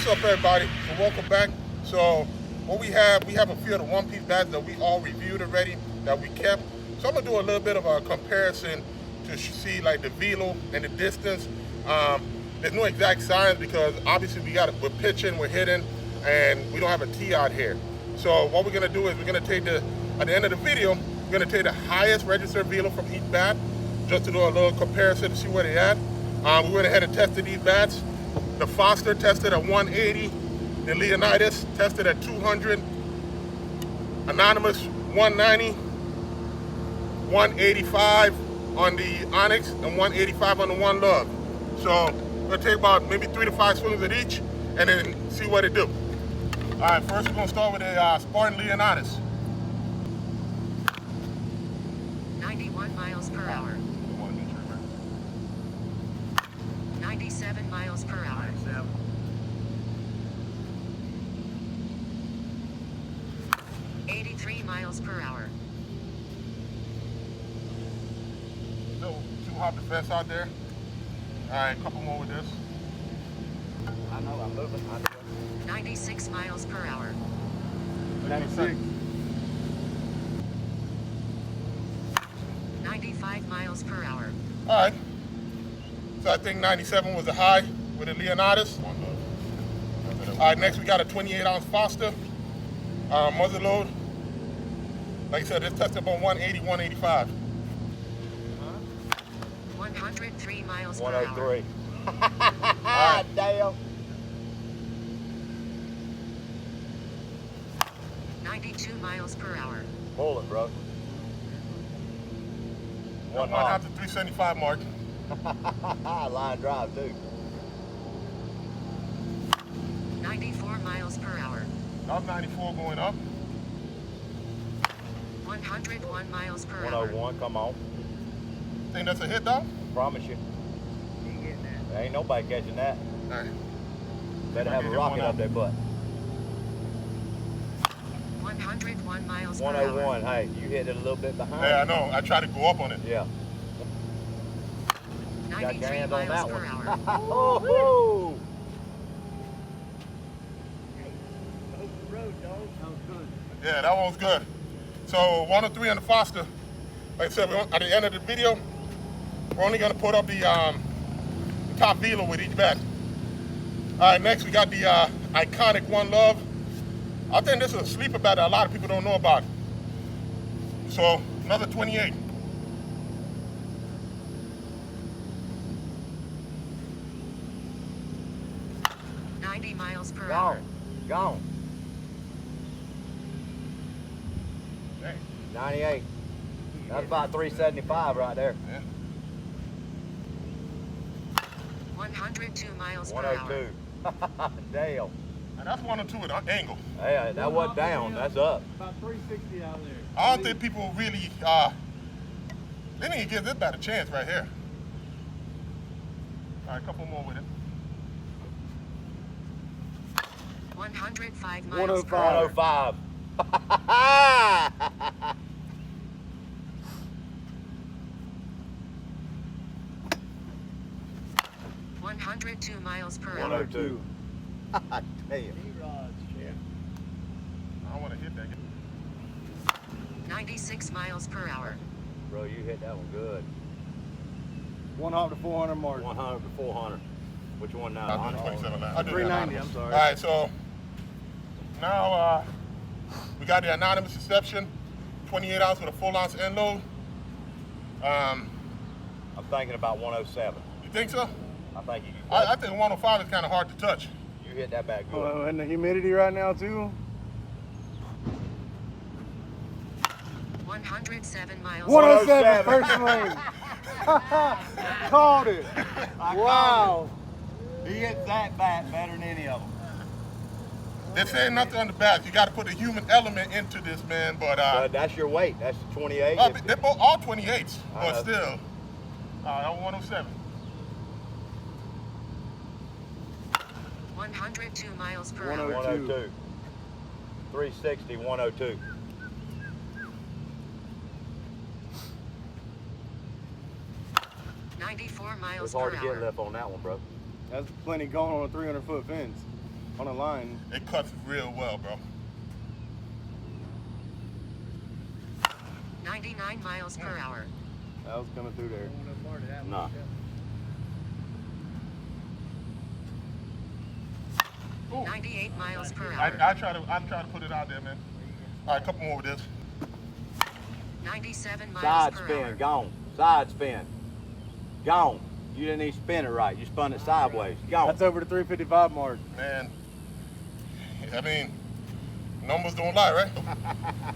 up, everybody? So welcome back. So what we have a few of the one-piece bats that we all reviewed already that we kept. So I'm gonna do a little bit of a comparison to see like the velo and the distance. There's no exact science because obviously we're pitching, we're hitting, and we don't have a tee out here. So what we're gonna do is we're gonna take at the end of the video, we're gonna take the highest registered velo from each bat, just to do a little comparison to see where they're at. We went ahead and tested these bats. The Foster tested at 180, the Leonidas tested at 200, Anonymous 190, 185 on the Onyx, and 185 on the One Love. So we'll take about maybe 3 to 5 swings at each, and then see what it do. All right, first we're gonna start with a Spartan Leonidas. 91 miles per hour. 97 miles per hour. 83 miles per hour. No, too hot to fence out there. All right, a couple more with this. I know, I'm moving. 96 miles per hour. 96. 95 miles per hour. All right. So I think 97 was the high with the Leonidas. All right, next we got a 28-ounce Foster. Muzzle load. Like I said, it's tested about 180, 185. 103 miles per hour. 103. Right. Damn. 92 miles per hour. Pull it, bro. One out to 375 mark. Line drive, too. 94 miles per hour. Up 94 going up. 101 miles per hour. 101, come on. Think that's a hit, though? Promise you. There ain't nobody catching that. All right. Better have a rocket up their butt. 101 miles per hour. 101, hey, you hit it a little bit behind. Yeah, I know. I tried to go up on it. Yeah. Got your 93 hand on miles that per one. hour. Oh, Yeah, that one was good. So 103 on the Foster. Like I said, at the end of the video, we're only going to put up the top velo with each bat. All right, next we got the Ikonic One Love. I think this is a sleeper bat that a lot of people don't know about. So another 28. Miles per hour. Gone. 98. That's about 375 right there. Yeah. 102 miles per hour. 102. Damn. And that's 102 at angle. Hey, that wasn't down. That's up. About 360 out there. I don't think people really, they need to give this bat a chance right here. All right, a couple more with it. 105 miles per 105. hour. 102 miles per hour. 102. Damn. I don't want to hit that. 96 miles per hour. Bro, you hit that one good. 100 to 400 mark. 100 to 400. Which one now? I'll do 27 now. I'll do the 390, Anonymous. I'm sorry. All right, so now we got the Anonymous Deception, 28 ounce with a full ounce end load. I'm thinking about 107. You think so? I think you can. I think 105 is kind of hard to touch. You hit that back good. Oh, and the humidity right now too. 107 miles. 107 first swing. Called it. Wow. He hits that bat better than any of them. They're saying nothing on the bat. You got to put the human element into this, man. But That's your weight. That's 28. they're both all 28s, but know. still, 107. 102 miles per hour. 102. 360, 102. 94 miles It's hard per to get hour. left on that one, bro. That's plenty going on a 300-foot fence. On a line. It cuts real well, bro. 99 miles per hour. That was coming through there. Nah. Ooh. 98 miles per I hour. try to put it out there, man. All right, a couple more with this. 97 miles Side per spin, hour. gone. Side spin. Gone. You didn't even spin it right. You spun it sideways. Gone. That's over the 355 mark. Man, I mean, numbers don't lie, right?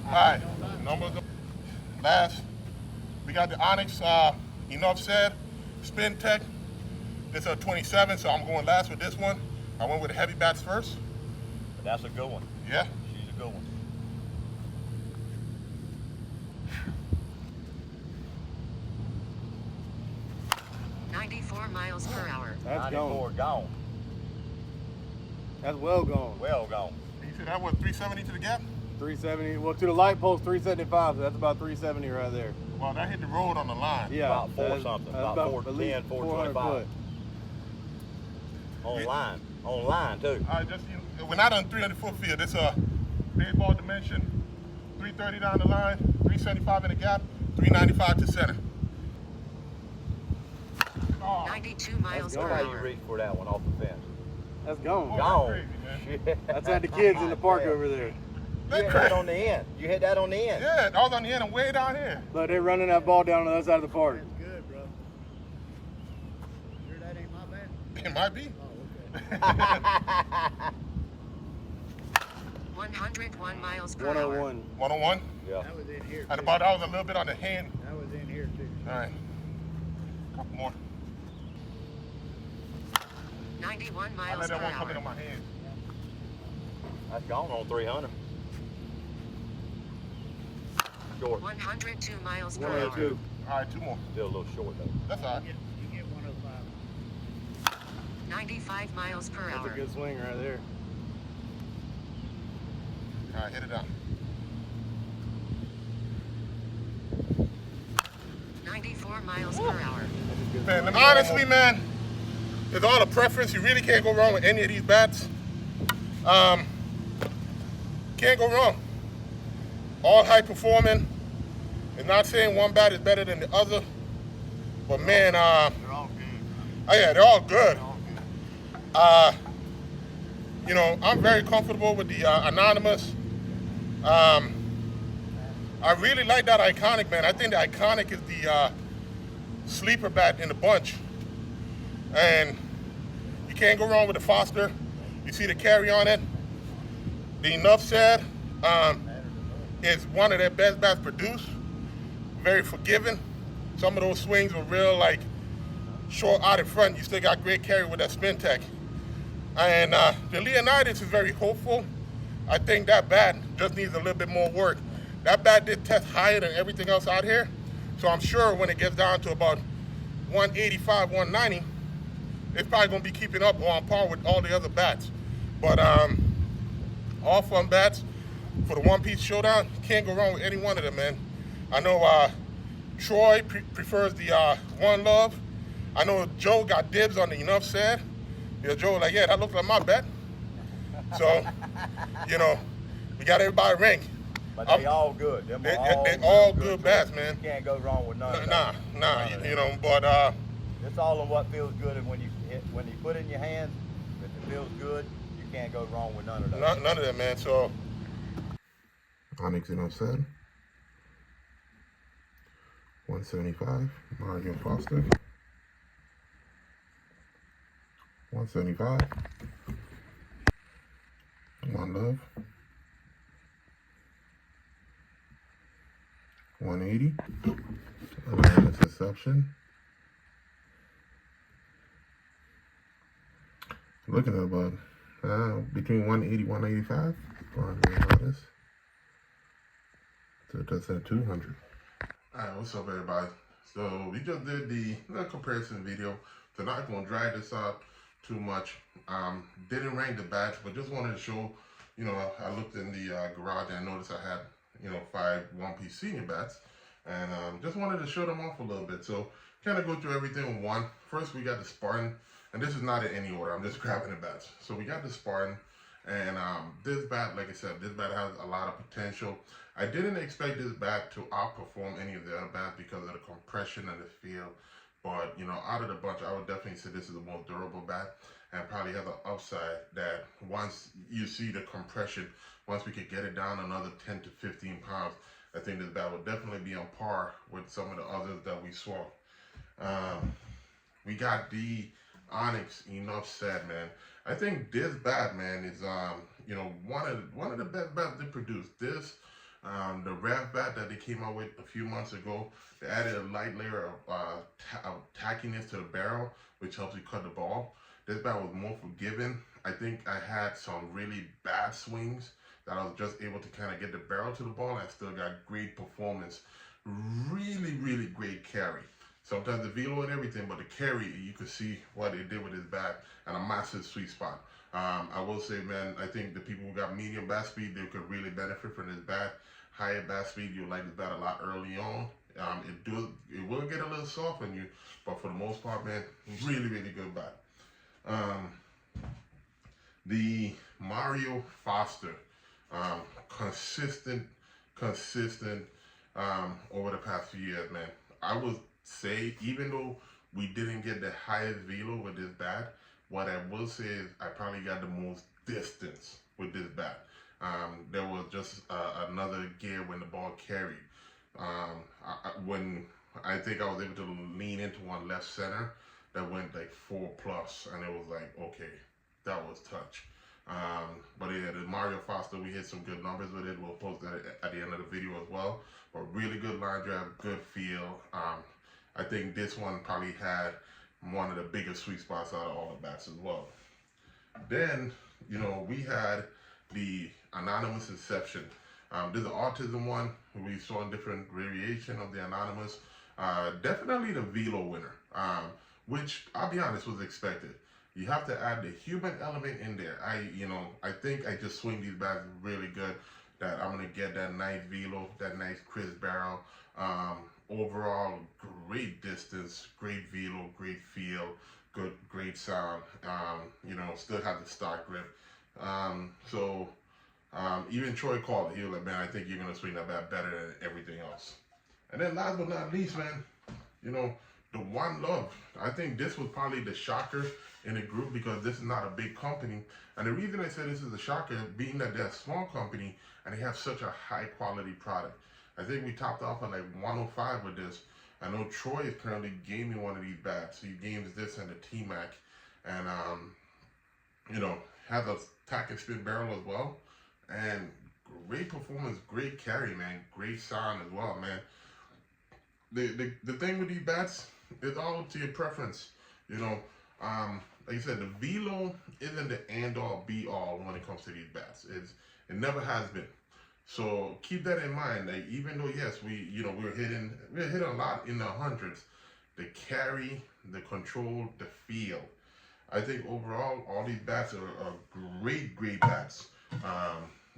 All right, numbers don't. Last, we got the Onyx, enough said, spin tech. This is a 27, so I'm going last with this one. I went with the heavy bats first. But that's a good one. Yeah. She's a good one. Miles per hour. That's 94 gone. gone. That's well gone. Well gone. You said that was 370 to the gap? 370. Well, to the light post, 375. So that's about 370 right there. Well, that hit the road on the line. Yeah. About four that's- something. that's About at 410, least 400 425. foot. Online. Online too. All right, just we're not on 300-foot field. It's a baseball dimension. 330 down the line, 375 in the gap, 395 to center. Oh, 92 miles per gone. How you hour. reach for that one off the fence? That's gone. boy, Gone. that's crazy, man. Shit. That's at the kids in the park Yeah. over there. You That's hit that crazy. on the end. You hit that on the end. Yeah, I was on the end and way down here. Look, they're running that ball down on the other side of the park. Good, bro. Sure that ain't my bad? It might be. Oh, okay. 101 miles per hour. 101. 101. Yeah. That was in here. At too. about, I was a little bit on the hand. That was in here too. All right, couple more. 91 I miles let per that one come in hour. on my hand. That's gone on 300. Short. 102 miles per hour. 102. All right, two more. Still a little short though. That's all right. You get 105. 95 miles per That's a hour. good swing right there. All right, hit it down. 94 miles per hour. That's a good Man, swing. honestly, man, it's all a preference. You really can't go wrong with any of these bats. Can't go wrong. All high performing. It's not saying one bat is better than the other, but man, They're all good. oh yeah, they're all good. They're all good. You know, I'm very comfortable with the Anonymous. I really like that Ikonic, man. I think the Ikonic is the sleeper bat in the bunch. And you can't go wrong with the Foster. You see the carry on it. The Enough Said is one of their best bats produced. Very forgiving. Some of those swings were real, like, short out in front. You still got great carry with that spin tech. And the Leonidas is very hopeful. I think that bat just needs a little bit more work. That bat did test higher than everything else out here. So I'm sure when it gets down to about 185, 190, it's probably gonna be keeping up on par with all the other bats. But all fun bats for the one-piece showdown. Can't go wrong with any one of them, man. I know Troy prefers the One Love. I know Joe got dibs on the Enough Said. Yeah, Joe like, yeah, that looks like my bet. So, you know, we got everybody ranked. But they all good. Them They are all good bats, man. You can't go wrong with none of them. Nah, None of you them. know, but It's all on what feels good, and when you put it in your hands, if it feels good, you can't go wrong with none of those. none of them, man. So, Onyx, Enough Said. 175, Mario Foster. 175. One Love. 180. Anonymous Exception. Looking at about between 180 185 on the modest. So that's at 200. Alright, what's up everybody? So we just did the little comparison video. So not gonna drag this out too much. Didn't rank the bats, but just wanted to show, you know, I looked in the garage and I noticed I had, you know, 5 one-piece senior bats. And just wanted to show them off a little bit. So kind of go through everything in one. First we got the Spartan, and this is not in any order, I'm just grabbing the bats. So we got the Spartan, And this bat, like I said, this bat has a lot of potential. I didn't expect this bat to outperform any of the other bats because of the compression and the feel. But, you know, out of the bunch, I would definitely say this is the most durable bat, and probably has an upside that once you see the compression, once we could get it down another 10 to 15 pounds, I think this bat would definitely be on par with some of the others that we saw. We got the Onyx. Enough said, man. I think this bat, man, is you know, one of the best bats they produce. This the Rev bat that they came out with a few months ago, they added a light layer of tackiness to the barrel, which helps you cut the ball. This bat was more forgiving. I think I had some really bad swings that I was just able to kind of get the barrel to the ball, and I still got great performance. Really, really great carry. Sometimes the velo and everything, but the carry, you could see what it did with his bat, and a massive sweet spot. I will say, man, I think the people who got medium bat speed, they could really benefit from this bat. Higher bat speed, you'll like this bat a lot early on. It will get a little soft on you, but for the most part, man, really, really good bat. The Mario Foster, consistent over the past few years, man. I would say, even though we didn't get the highest velo with this bat, what I will say is I probably got the most distance with this bat. There was just another gear when the ball carried. When I think I was able to lean into one left center that went like 4+, and it was like, okay, that was touch. But yeah, the Mario Foster, we hit some good numbers with it. We'll post that at the end of the video as well. But really good line drive, good feel. I think this one probably had one of the biggest sweet spots out of all the bats as well. Then, you know, we had the Anonymous Inception. There's an autism one. We saw a different variation of the Anonymous. Definitely the velo winner, which I'll be honest was expected. You have to add the human element in there. I think I just swing these bats really good, that I'm gonna get that nice velo, that nice crisp barrel. Overall, great distance, great velo, great feel, great sound. You know, still have the stock grip. Even Troy called it. He was like, man, I think you're gonna swing that bat better than everything else. And then last but not least, man, you know, the One Love. I think this was probably the shocker in the group because this is not a big company. And the reason I say this is a shocker, being that they're a small company and they have such a high quality product. I think we topped off at like 105 with this. I know Troy is currently gaming one of these bats. He games this and the T-Mac. And, you know, has a tack and spin barrel as well. And great performance, great carry, man. Great sound as well, man. The thing with these bats, it's all to your preference. You know, like I said, the velo isn't the end-all, be-all when it comes to these bats. It never has been. So keep that in mind. Like, even though yes, we're hitting a lot in the hundreds, the carry, the control, the feel. I think overall all these bats are great bats.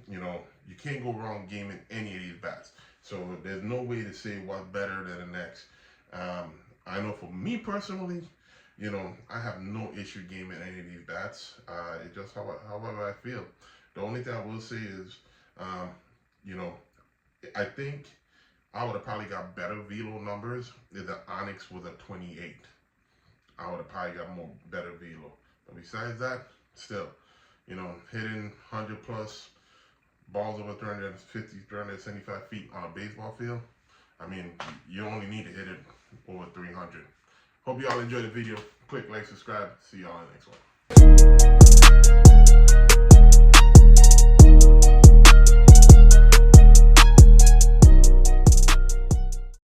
You know, you can't go wrong gaming any of these bats. So there's no way to say what's better than the next. I know for me personally, you know, I have no issue gaming any of these bats. It's just however I feel. The only thing I will say is, you know, I think I would have probably got better velo numbers if the Onyx was a 28. I would have probably got better velo. But besides that, still, you know, hitting 100+, balls over 350, 375 feet on a baseball field. I mean, you only need to hit it over 300. Hope y'all enjoyed the video. Click like, subscribe. See y'all in the next one.